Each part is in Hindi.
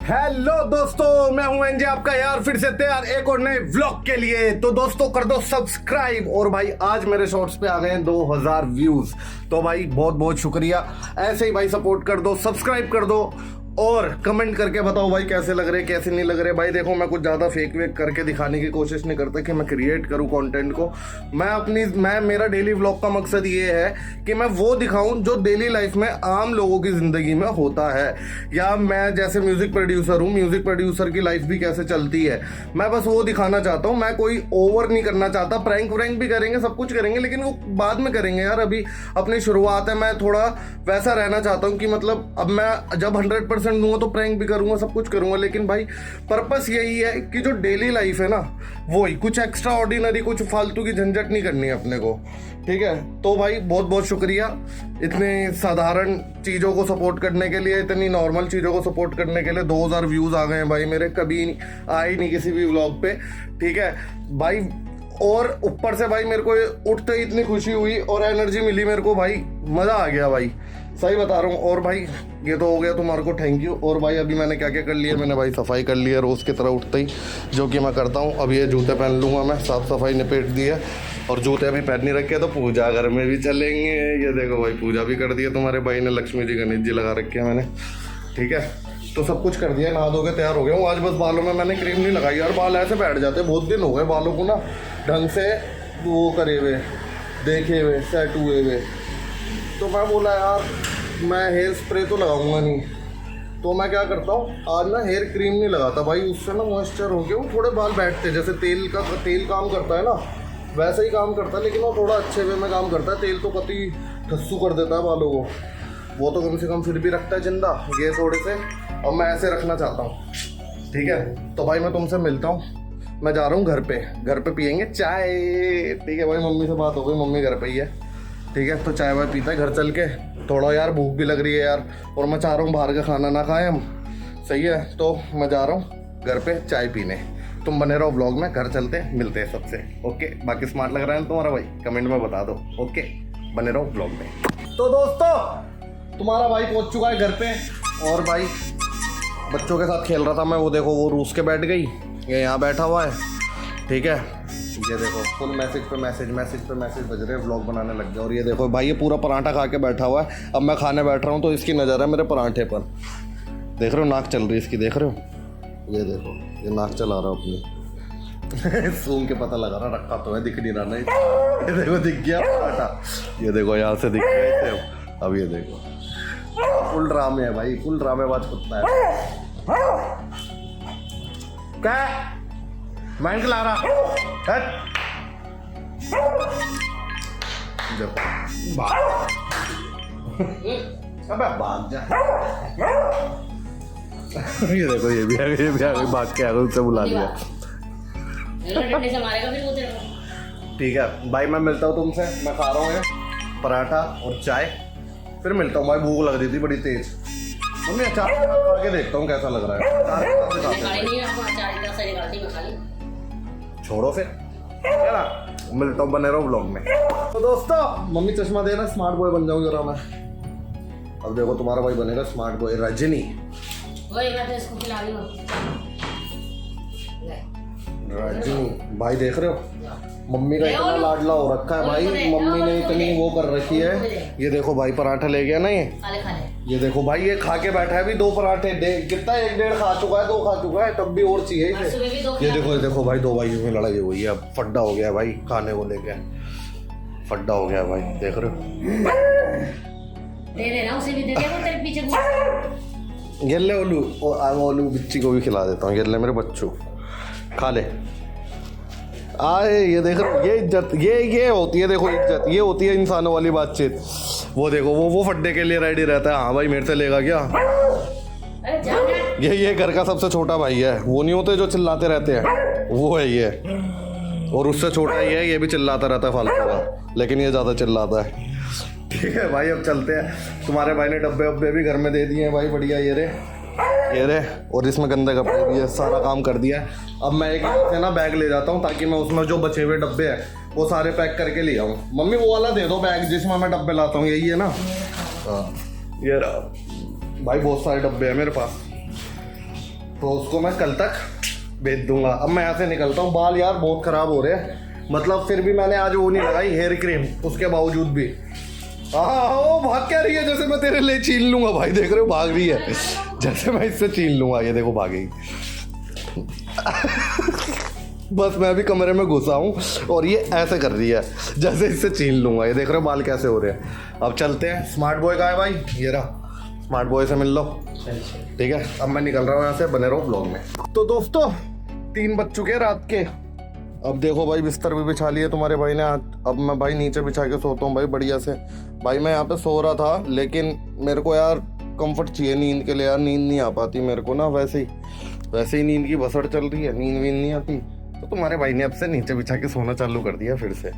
हेलो दोस्तों, मैं हूं एनजे आपका यार, फिर से तैयार एक और नए व्लॉग के लिए। तो दोस्तों कर दो सब्सक्राइब। और भाई आज मेरे शॉर्ट्स पे आ गए हैं 2000 व्यूज। तो भाई बहुत बहुत शुक्रिया। ऐसे ही भाई सपोर्ट कर दो, सब्सक्राइब कर दो और कमेंट करके बताओ भाई कैसे लग रहे कैसे नहीं लग रहे। भाई देखो मैं कुछ ज़्यादा फेक वेक करके दिखाने की कोशिश नहीं करता कि मैं क्रिएट करूं कंटेंट को। मैं मेरा डेली व्लॉग का मकसद ये है कि मैं वो दिखाऊं जो डेली लाइफ में आम लोगों की ज़िंदगी में होता है। या मैं जैसे म्यूज़िक प्रोड्यूसर हूँ, म्यूज़िक प्रोड्यूसर की लाइफ भी कैसे चलती है, मैं बस वो दिखाना चाहता हूँ। मैं कोई ओवर नहीं करना चाहता। प्रैंक व्रैंक भी करेंगे, सब कुछ करेंगे, लेकिन वो बाद में करेंगे यार। अभी अपनी शुरुआत है, मैं थोड़ा वैसा रहना चाहता हूँ कि मतलब अब मैं जब 100% दूंगा तो प्रैंक भी करूंगा, सब कुछ करूंगा। लेकिन भाई पर्पस यही है कि जो डेली लाइफ है ना, वही कुछ एक्स्ट्रा ऑर्डिनरी, कुछ फालतू की झंझट नहीं करनी है अपने को, ठीक है। तो भाई बहुत बहुत शुक्रिया इतने साधारण चीज़ों को सपोर्ट करने के लिए, इतनी नॉर्मल चीज़ों को सपोर्ट करने के लिए। 2000 व्यूज़ आ गए हैं भाई मेरे, कभी आए नहीं किसी भी व्लॉग पे, ठीक है भाई। और ऊपर से भाई मेरे को उठते ही इतनी खुशी हुई और एनर्जी मिली मेरे को, भाई मज़ा आ गया भाई, सही बता रहा हूँ। और भाई ये तो हो गया तुम्हारे को, थैंक यू। और भाई अभी मैंने क्या क्या कर लिया, मैंने भाई सफाई कर ली है रोज़ की तरह उठते ही, जो कि मैं करता हूँ। अब ये जूते पहन लूँगा मैं, साफ़ सफाई निपेट दी है और जूते अभी पहन नहीं रखे, तो पूजा घर में भी चलेंगे। ये देखो भाई पूजा भी कर दी है तुम्हारे भाई ने, लक्ष्मी जी गणेश जी लगा रखे हैं मैंने, ठीक है। तो सब कुछ कर दिया, नहा धो के तैयार हो गया हूँ। आज बस बालों में मैंने क्रीम नहीं लगाई यार, बाल ऐसे बैठ जाते, बहुत दिन हो गए बालों को ना ढंग से वो करे हुए, देखे हुए, सेट हुए हुए। तो मैं बोला यार मैं हेयर स्प्रे तो लगाऊंगा नहीं, तो मैं क्या करता हूँ आज ना हेयर क्रीम नहीं लगाता भाई। उससे ना मॉइस्चर हो गया, वो थोड़े बाल बैठते, जैसे तेल काम करता है ना वैसा ही काम करता है, लेकिन वो थोड़ा अच्छे वे में काम करता है। तेल तो कति ठस्सू कर देता है बालों को, वो तो कम से कम फिर भी रखता है जिंदा, ये थोड़े से। अब मैं ऐसे रखना चाहता हूँ, ठीक है। तो भाई मैं तुमसे मिलता हूँ, मैं जा रहा हूँ घर पे पियेंगे चाय, ठीक है भाई। मम्मी से बात हो गई, मम्मी घर पे ही है, ठीक है। तो चाय वाय पीता है घर चल के, थोड़ा यार भूख भी लग रही है यार, और मैं चाह रहा हूँ बाहर का खाना ना खाएं हम, सही है। तो मैं जा रहा हूँ घर पे चाय पीने, तुम बने रहो व्लॉग में, घर चलते मिलते हैं सबसे, ओके। बाकी स्मार्ट लग रहा है तुम्हारा भाई, कमेंट में बता दो, ओके। बने रहो व्लॉग में। तो दोस्तों तुम्हारा भाई पहुँच चुका है घर पे, और भाई बच्चों के साथ खेल रहा था मैं, वो देखो वो रूस के बैठ गई, ये यहाँ बैठा हुआ है, ठीक है। ये देखो फुल मैसेज पे मैसेज बज रहे हैं, व्लॉग बनाने लग गया। और ये देखो भाई ये पूरा पराठा खा के बैठा हुआ है। अब मैं खाने बैठ रहा हूँ तो इसकी नज़र है मेरे पराठे पर, देख रहे हो नाक चल रही है इसकी, देख रहे हो, ये देखो ये नाक चला रहा अपनी सूंघ के पता लगा रहा, रखा तो है, दिख नहीं रहा ना, ये देखो दिख गया पराठा, ये देखो यहाँ से दिख गया इसे। अब ये देखो फुल ड्रामे है भाई, फुल ड्रामेबाज कुत्ता है। क्या मैं ला रहा देखो अबे भाग जा ये देखो ये भी आ गई भाग के आ गई, उससे बुला लिया, ठीक है भाई। मैं मिलता हूँ तुमसे, मैं खा रहा हूँ ये पराठा और चाय, फिर मिलता हूँ भाई। भूख लग रही थी बड़ी तेज, मम्मी अचार खा के देखता हूँ कैसा लग रहा है। छोड़ो फिर, है ना, मिलता हूँ, बने रहो व्लॉग में। तो दोस्तों मम्मी चश्मा देना, स्मार्ट बॉय बन जाऊँ जरा मैं। अब देखो तुम्हारा भाई बनेगा स्मार्ट बॉय, रजनी। रजनी भाई देख रहे हो मम्मी का इतना लाडला हो रखा है भाई, मम्मी ने इतनी वो कर रखी है। ये देखो भाई पराठा ले गया ना ये देखो भाई ये खा के बैठा है भी 2 पराठे, कितना 1-1.5 खा चुका है, 2 खा चुका है, तब भी और चाहिए इसे। ये देखो भाई 2 भाइयों में लड़ाई हुई है, अब फड्डा हो गया भाई, खाने को लेके फड्डा हो गया भाई, देख रहे हो। दे देना उसे भी, दे दे वो तेरे पीछे गिल्ले ओलू बिच्ची को भी खिला देता हूँ, गिल्ले मेरे बच्चों खा ले। आए ये देख रहे हो, ये इज्जत ये होती है, देखो इज्जत ये होती है इंसानों वाली बातचीत। वो देखो वो फड्डे के लिए रेडी रहता है, हाँ भाई मेरे से लेगा क्या। ये घर का सबसे छोटा भाई है, वो नहीं होते जो चिल्लाते रहते हैं, वो है ये। और उससे छोटा ही है, ये भी चिल्लाता रहता है फालतू का, लेकिन ये ज़्यादा चिल्लाता है, ठीक है भाई। अब चलते हैं, तुम्हारे भाई ने डब्बे वब्बे भी घर में दे दिए हैं भाई, बढ़िया ये रे, और इसमें गंदे कपड़े भी है, सारा काम कर दिया है। अब मैं एक से ना बैग ले जाता हूँ, ताकि मैं उसमें जो बचे हुए डब्बे हैं वो सारे पैक करके ले आऊँ। मम्मी वो वाला दे दो बैग जिसमें मैं डब्बे लाता हूँ, यही है ना। हाँ ये रहा भाई, बहुत सारे डब्बे हैं मेरे पास। तो उसको मैं कल तक भेज दूंगा। अब मैं यहाँ से निकलता हूँ। बाल यार बहुत ख़राब हो रहे हैं, मतलब फिर भी मैंने आज वो नहीं लगाई हेयर क्रीम, उसके बावजूद भी। हाँ वो भाग क्या रही है, जैसे मैं तेरे लिए छीन लूंगा भाई, देख रहे हो भाग रही है, जैसे मैं इससे छीन लूंगा। ये देखो भागेगी। बस मैं भी कमरे में घुसा हूँ और ये ऐसे कर रही है जैसे इससे छीन लूंगा। ये देख रहे हो बाल कैसे हो रहे हैं। अब चलते हैं। स्मार्ट बॉय का है भाई, ये रहा, स्मार्ट बॉय से मिल लो। ठीक है, अब मैं निकल रहा हूँ यहाँ से, बने रहो ब्लॉग में। तो दोस्तों 3 बज चुके हैं रात के। अब देखो भाई बिस्तर भी बिछा लिए तुम्हारे भाई ने आज। अब मैं भाई नीचे बिछा के सोता हूँ भाई बढ़िया से। भाई मैं यहाँ पे सो रहा था, लेकिन मेरे को यार कंफर्ट चाहिए नींद के लिए यार। नींद नहीं आ पाती मेरे को ना, वैसे ही नींद की भसड़ चल रही है, नींद नहीं आती। तो तुम्हारे भाई ने अब से नीचे बिछा के सोना चालू कर दिया फिर से।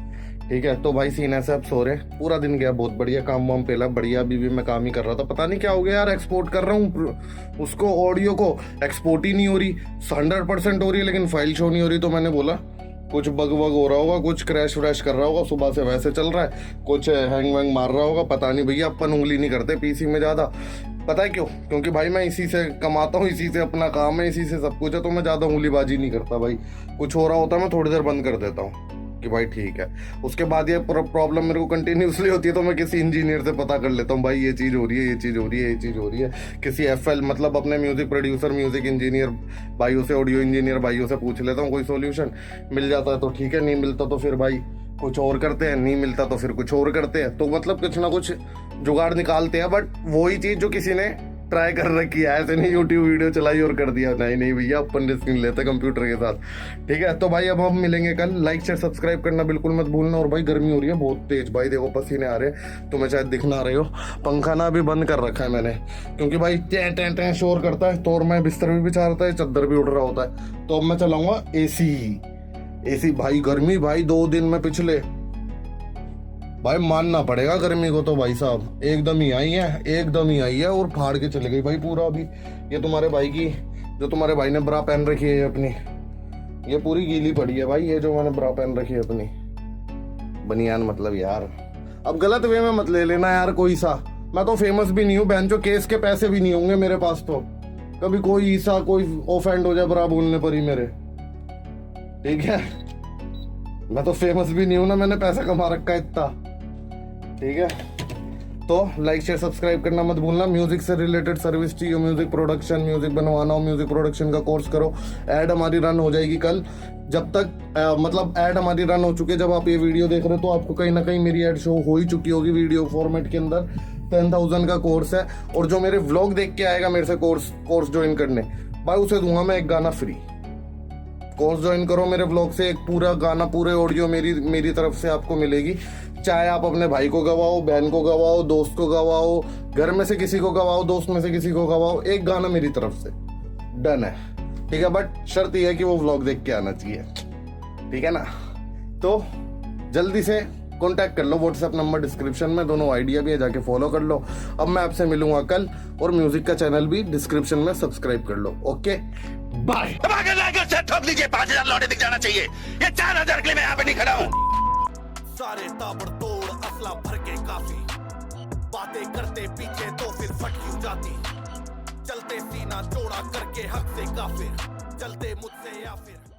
ठीक है, तो भाई सीने से अब सो रहे। पूरा दिन गया बहुत बढ़िया, काम वाम पेला बढ़िया। अभी भी मैं काम ही कर रहा था, पता नहीं क्या हो गया यार। एक्सपोर्ट कर रहा हूँ उसको, ऑडियो को, एक्सपोर्ट ही नहीं हो रही। 100% हो रही है लेकिन फाइल शो नहीं हो रही। तो मैंने बोला कुछ बग वग हो रहा होगा, कुछ क्रैश व्रैश कर रहा होगा, सुबह से वैसे चल रहा है, कुछ हैंग वैंग मार रहा होगा, पता नहीं भैया। अपन उंगली नहीं करते पीसी में ज़्यादा, पता है क्यों? क्योंकि भाई मैं इसी से कमाता हूँ, इसी से अपना काम है, इसी से सब कुछ है। तो मैं ज़्यादा उंगलीबाजी नहीं करता भाई। कुछ हो रहा होता है मैं थोड़ी देर बंद कर देता हूँ कि भाई ठीक है। उसके बाद ये प्रॉब्लम मेरे को कंटिन्यूसली होती है, तो मैं किसी इंजीनियर से पता कर लेता हूँ, भाई ये चीज़ हो रही है, ये चीज़ हो रही है, ये चीज़ हो रही है। किसी FL मतलब अपने म्यूजिक प्रोड्यूसर, म्यूजिक इंजीनियर भाइयों से, ऑडियो इंजीनियर भाइयों से पूछ लेता हूँ। कोई सोल्यूशन मिल जाता है तो ठीक है, नहीं मिलता तो फिर भाई कुछ और करते हैं, नहीं मिलता तो फिर कुछ और करते हैं। तो मतलब कुछ ना कुछ जुगाड़ निकालते हैं। बट वही चीज़ जो किसी ने ट्राई कर रखी है, ऐसे नहीं यूट्यूब वीडियो चलाई और कर दिया। नहीं भैया, अपन रिस्क नहीं लेते कंप्यूटर के साथ। ठीक है, तो भाई अब हम मिलेंगे कल। लाइक शेयर सब्सक्राइब करना बिल्कुल मत भूलना। और भाई गर्मी हो रही है बहुत तेज भाई, देखो पसीने आ रहे हैं, तुम्हें शायद दिख ना रहे हो। पंखा ना भी बंद कर रखा है मैंने, क्योंकि भाई टें टें टें शोर करता है। तो और मैं बिस्तर भी बिछा रहता है, चादर भी उड़ रहा होता है। तो अब मैं चलाऊंगा AC भाई। गर्मी भाई 2 दिन में पिछले भाई मानना पड़ेगा गर्मी को। तो भाई साहब एकदम ही आई है और फाड़ के चले गई भाई पूरा। अभी ये तुम्हारे भाई की, जो तुम्हारे भाई ने ब्रा पहन रखी है अपनी, ये पूरी गीली पड़ी है भाई। ये जो मैंने ब्रा पहन रखी है अपनी, बनियान मतलब यार। अब गलत वे में मत ले लेना यार कोई सा। मैं तो फेमस भी नहीं हूँ बहन, जो केस के पैसे भी नहीं होंगे मेरे पास। तो कभी कोई ईसा कोई ऑफेंड हो जाए ब्रा बोलने पर ही मेरे, ठीक है? मैं तो फेमस भी नहीं हूँ ना, मैंने पैसा कमा रखा है इतना। ठीक है, तो लाइक शेयर सब्सक्राइब करना मत भूलना। म्यूजिक से रिलेटेड सर्विस चाहिए, म्यूजिक प्रोडक्शन, म्यूजिक बनवाना हो, म्यूजिक प्रोडक्शन का कोर्स करो। ऐड हमारी रन हो जाएगी कल। जब तक मतलब ऐड हमारी रन हो चुकी है, जब आप ये वीडियो देख रहे हो तो आपको कहीं ना कहीं मेरी ऐड शो हो ही चुकी होगी वीडियो फॉर्मेट के अंदर। 10,000 का कोर्स है, और जो मेरे व्लॉग देख के आएगा मेरे से कोर्स ज्वाइन करने, भाई उसे दूंगा मैं 1 गाना फ्री। कोर्स ज्वाइन करो मेरे व्लॉग से, एक पूरा गाना, पूरे ऑडियो मेरी तरफ से आपको मिलेगी। चाहे आप अपने भाई को गवाओ, बहन को गवाओ, दोस्त को गवाओ, घर में से किसी को गवाओ, दोस्त में से किसी को गवाओ, 1 गाना मेरी तरफ से डन है। ठीक है, बट शर्त यह है कि वो व्लॉग देख के आना चाहिए। ठीक है ना? तो जल्दी से कांटेक्ट कर लो, व्हाट्सएप नंबर डिस्क्रिप्शन में, दोनों आइडिया भी है, जाके फॉलो कर लो। अब मैं आपसे मिलूंगा कल, और म्यूजिक का चैनल भी डिस्क्रिप्शन में सब्सक्राइब कर लो। Okay bye. 5,000 लौटे दिख जाना चाहिए। ये 4,000 के लिए मैं यहाँ पे नहीं खड़ा हूँ। सारे ताबड़तोड़ असला भर के काफी, बातें करते पीछे तो फिर फट क्यों जाती, चलते सीना चौड़ा करके हक से काफिर, चलते मुझसे या फिर